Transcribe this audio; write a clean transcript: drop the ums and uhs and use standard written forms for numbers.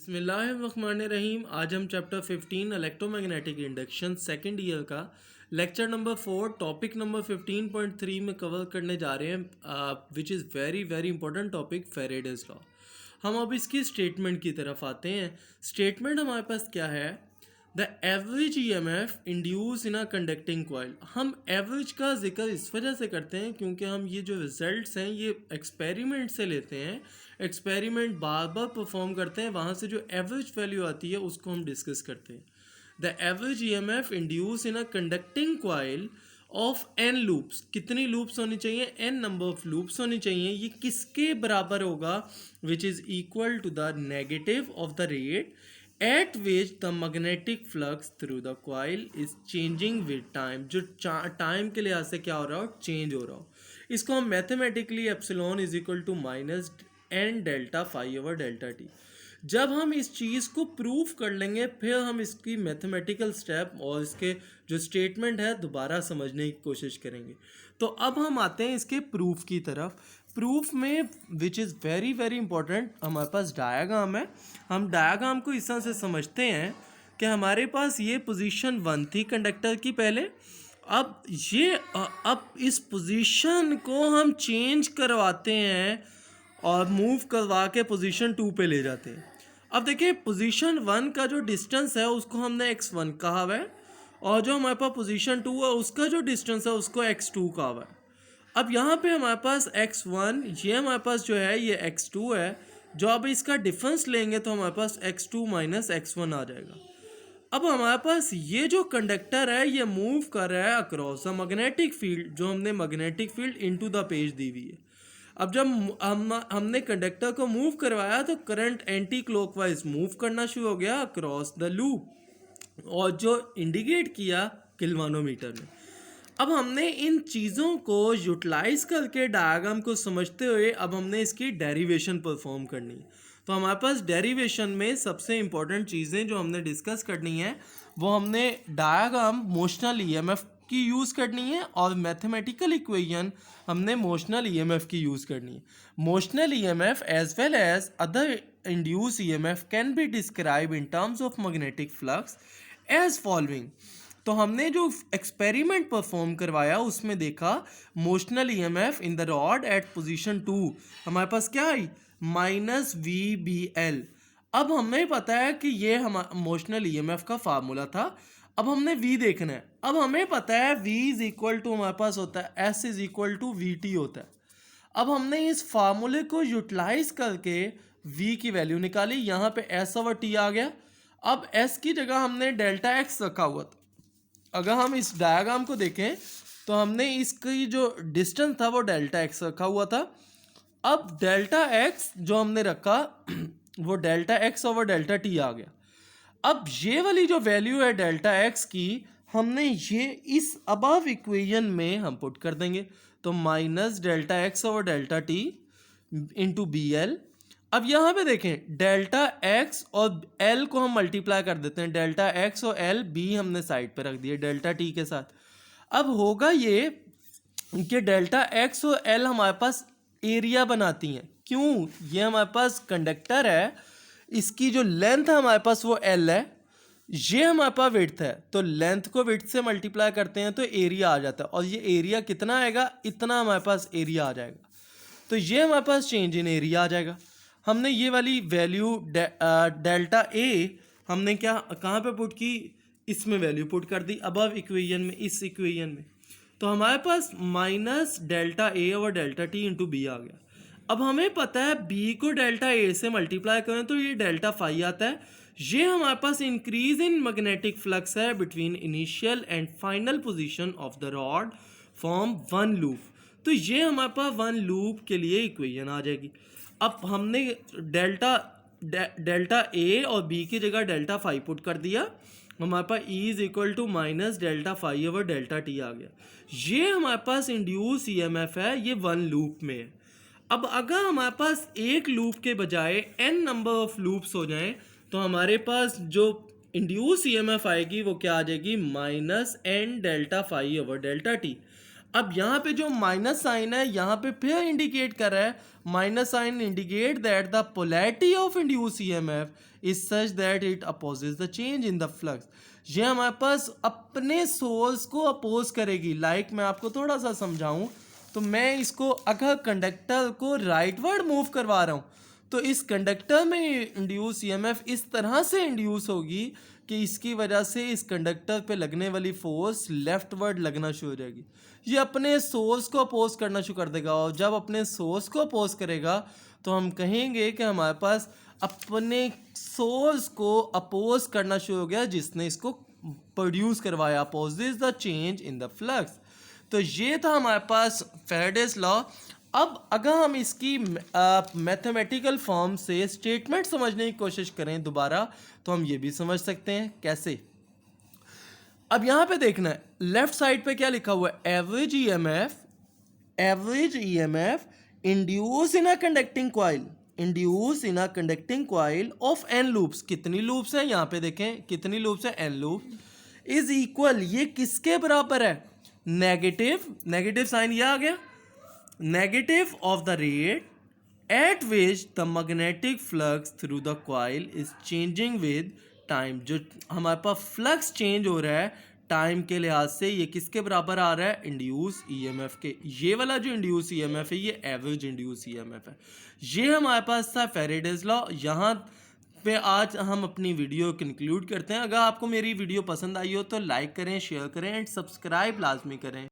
बिस्मिल्लाहिर्रहमानिर्रहीम। आज हम chapter 15 electromagnetic induction second year का लेक्चर नंबर 4 टॉपिक नंबर 15.3 में कवर करने जा रहे हैं, which is very very important topic, Faraday's law. हम अब इसकी स्टेटमेंट की तरफ आते हैं। स्टेटमेंट हमारे पास क्या है? The average EMF induce in a conducting coil. हम एवरेज का जिक्र इस वजह से करते हैं क्योंकि हम ये जो रिजल्ट्स हैं ये एक्सपेरिमेंट से लेते हैं, एक्सपेरिमेंट बार बार परफॉर्म करते हैं, वहाँ से जो एवरेज वैल्यू आती है उसको हम डिस्कस करते हैं। The average EMF induce in a conducting coil of n loops. कितनी लूप्स होनी चाहिए? n नंबर ऑफ लूप्स होनी चाहिए। ये किसके बराबर होगा? Which is equal to the negative of the rate at which the magnetic flux through the coil is changing with time। जो टाइम के लिहाज से क्या हो रहा हो? चेंज हो रहा हो। इसको हम mathematically epsilon is equal to minus N delta phi over delta T. जब हम इस चीज़ को प्रूफ कर लेंगे फिर हम इसकी मैथमेटिकल स्टेप और इसके जो स्टेटमेंट है दोबारा समझने की कोशिश करेंगे। तो अब हम आते हैं इसके प्रूफ की तरफ। प्रूफ में which is very very important, हमारे पास डायाग्राम है। हम डायाग्राम को इस तरह से समझते हैं कि हमारे पास ये पोजीशन 1 थी कंडक्टर की पहले। अब इस पोजीशन को हम चेंज करवाते हैं और मूव करवा के पोजीशन 2 पे ले जाते हैं। अब देखिए पोजीशन 1 का जो डिस्टेंस है उसको हमने x1 कहा हुआ है और जो हमारे पास पोजीशन 2 है उसका जो डिस्टेंस है उसको x2 कहा हुआ है। अब यहाँ पे हमारे पास x1, ये हमारे पास जो है ये x2 है। जो अब इसका डिफरेंस लेंगे तो हमारे पास x2 माइनस x1 आ जाएगा। अब हमारे पास ये जो कंडक्टर है ये मूव कर रहा है अक्रॉस द मैग्नेटिक फील्ड, जो हमने magnetic field into the page दी हुई है। अब जब हमने कंडक्टर को मूव करवाया तो करंट एंटी क्लॉकवाइज मूव करना शुरू हो गया अक्रॉस द लूप, और जो इंडिकेट किया किल्वानोमीटर में। अब हमने इन चीज़ों को यूटिलाइज करके डायग्राम को समझते हुए अब हमने इसकी डेरिवेशन परफॉर्म करनी है। तो हमारे पास डेरिवेशन में सबसे इम्पॉर्टेंट चीज़ें जो हमने डिस्कस करनी है वो हमने डायग्राम मोशनल EMF की यूज़ करनी है और मैथमेटिकल इक्वेशन हमने मोशनल EMF की यूज़ करनी है। Motional EMF as well as other induce EMF can be describe in terms of magnetic flux as following. तो हमने जो एक्सपेरिमेंट परफॉर्म करवाया उसमें देखा motional EMF in the rod at position 2 हमारे पास क्या आई? Minus VBL। अब हमें पता है कि ये हम मोशनल EMF का फार्मूला था। अब हमने V देखना है। अब हमें पता है V इज इक्वल टू हमारे पास होता है S is equal to VT होता है। अब हमने इस फार्मूले को यूटिलाइज करके V की वैल्यू निकाली। यहाँ पे S ओवर T आ गया। अब S की जगह हमने डेल्टा X रखा हुआ था। अगर हम इस डायग्राम को देखें तो हमने इसकी जो डिस्टेंस था वो डेल्टा X रखा हुआ था। अब डेल्टा X जो हमने रखा वो delta X over delta T आ गया। अब ये वाली जो वैल्यू है डेल्टा X की हमने ये इस अबव इक्वेशन में हम पुट कर देंगे। तो minus delta X over delta T into BL। अब यहाँ पे देखें डेल्टा X और L को हम मल्टीप्लाई कर देते हैं। डेल्टा X और L B हमने साइड पे रख दिए डेल्टा T के साथ। अब होगा ये कि डेल्टा X और L हमारे पास एरिया बनाती हैं। क्यों? ये हमारे पास कंडक्टर है, इसकी जो लेंथ है हमारे पास वो L है, ये हमारे पास विड्थ है। तो लेंथ को विड्थ से मल्टीप्लाई करते हैं तो एरिया आ जाता है, और ये एरिया कितना आएगा? इतना हमारे पास एरिया आ जाएगा। तो ये हमारे पास चेंज इन एरिया आ जाएगा। हमने ये वाली वैल्यू डेल्टा A हमने क्या कहाँ पे पुट की? इसमें वैल्यू पुट कर दी अबव इक्वेशन में, इस इक्वेशन में। तो हमारे पास minus delta A over delta T into B आ गया। अब हमें पता है B को डेल्टा A से मल्टीप्लाई करें तो ये डेल्टा फाई आता है। ये हमारे पास इंक्रीज इन मैग्नेटिक फ्लक्स है between initial and final position of the rod form 1 loop. तो ये हमारे पास 1 लूप के लिए इक्वेशन आ जाएगी। अब हमने डेल्टा A और B की जगह डेल्टा फाई पुट कर दिया। हमारे पास E is equal to minus delta phi over delta T आ गया। ये हमारे पास इंड्यूस EMF है, ये 1 लूप में है। अब अगर हमारे पास एक लूप के बजाय n नंबर ऑफ लूप्स हो जाएं तो हमारे पास जो इंड्यूस EMF आएगी वो क्या आ जाएगी? Minus n delta phi over delta T। अब यहाँ पे जो माइनस साइन है यहाँ पे फिर इंडिकेट कर रहा है, minus sign indicate that the polarity of induce EMF is such that it opposes the change in the flux. ये हमारे पास अपने सोर्स को अपोज करेगी। लाइक मैं आपको थोड़ा सा समझाऊं तो मैं इसको अगर कंडक्टर को राइटवर्ड मूव करवा रहा हूँ तो इस कंडक्टर में इंड्यूस ईएमएफ इस तरह से इंड्यूस होगी कि इसकी वजह से इस कंडक्टर पे लगने वाली फोर्स लेफ्टवर्ड लगना शुरू हो जाएगी। ये अपने सोर्स को अपोज करना शुरू कर देगा और जब अपने सोर्स को अपोज करेगा तो हम कहेंगे कि हमारे पास अपने सोर्स को अपोज करना शुरू हो गया जिसने इसको प्रोड्यूस करवाया, opposes the change in the flux. तो ये था हमारे पास फैराडेज लॉ। अब अगर हम इसकी मैथमेटिकल फॉर्म से स्टेटमेंट समझने की कोशिश करें दोबारा तो हम ये भी समझ सकते हैं कैसे। अब यहाँ पे देखना है लेफ्ट साइड पे क्या लिखा हुआ है, average EMF induce in a conducting coil, induce in a conducting coil of N loops. कितनी लूप्स हैं यहाँ पे देखें, कितनी लूप्स हैं, एन लूप्स, इज इक्वल, ये किसके बराबर है, नेगेटिव साइन ये आ गया, negative of the rate at which the magnetic flux through the coil is changing with time. जो हमारे पास फ्लक्स चेंज हो रहा है टाइम के लिहाज से, ये किसके बराबर आ रहा है, इंड्यूस ईएमएफ के। ये वाला जो इंड्यूस ईएमएफ है ये एवरेज इंड्यूस ईएमएफ है। ये हमारे पास था फैराडेज लॉ। यहाँ पे आज हम अपनी वीडियो कंक्लूड करते हैं। अगर आपको मेरी वीडियो पसंद आई हो तो लाइक करें, शेयर करें एंड सब्सक्राइब लाजमी करें।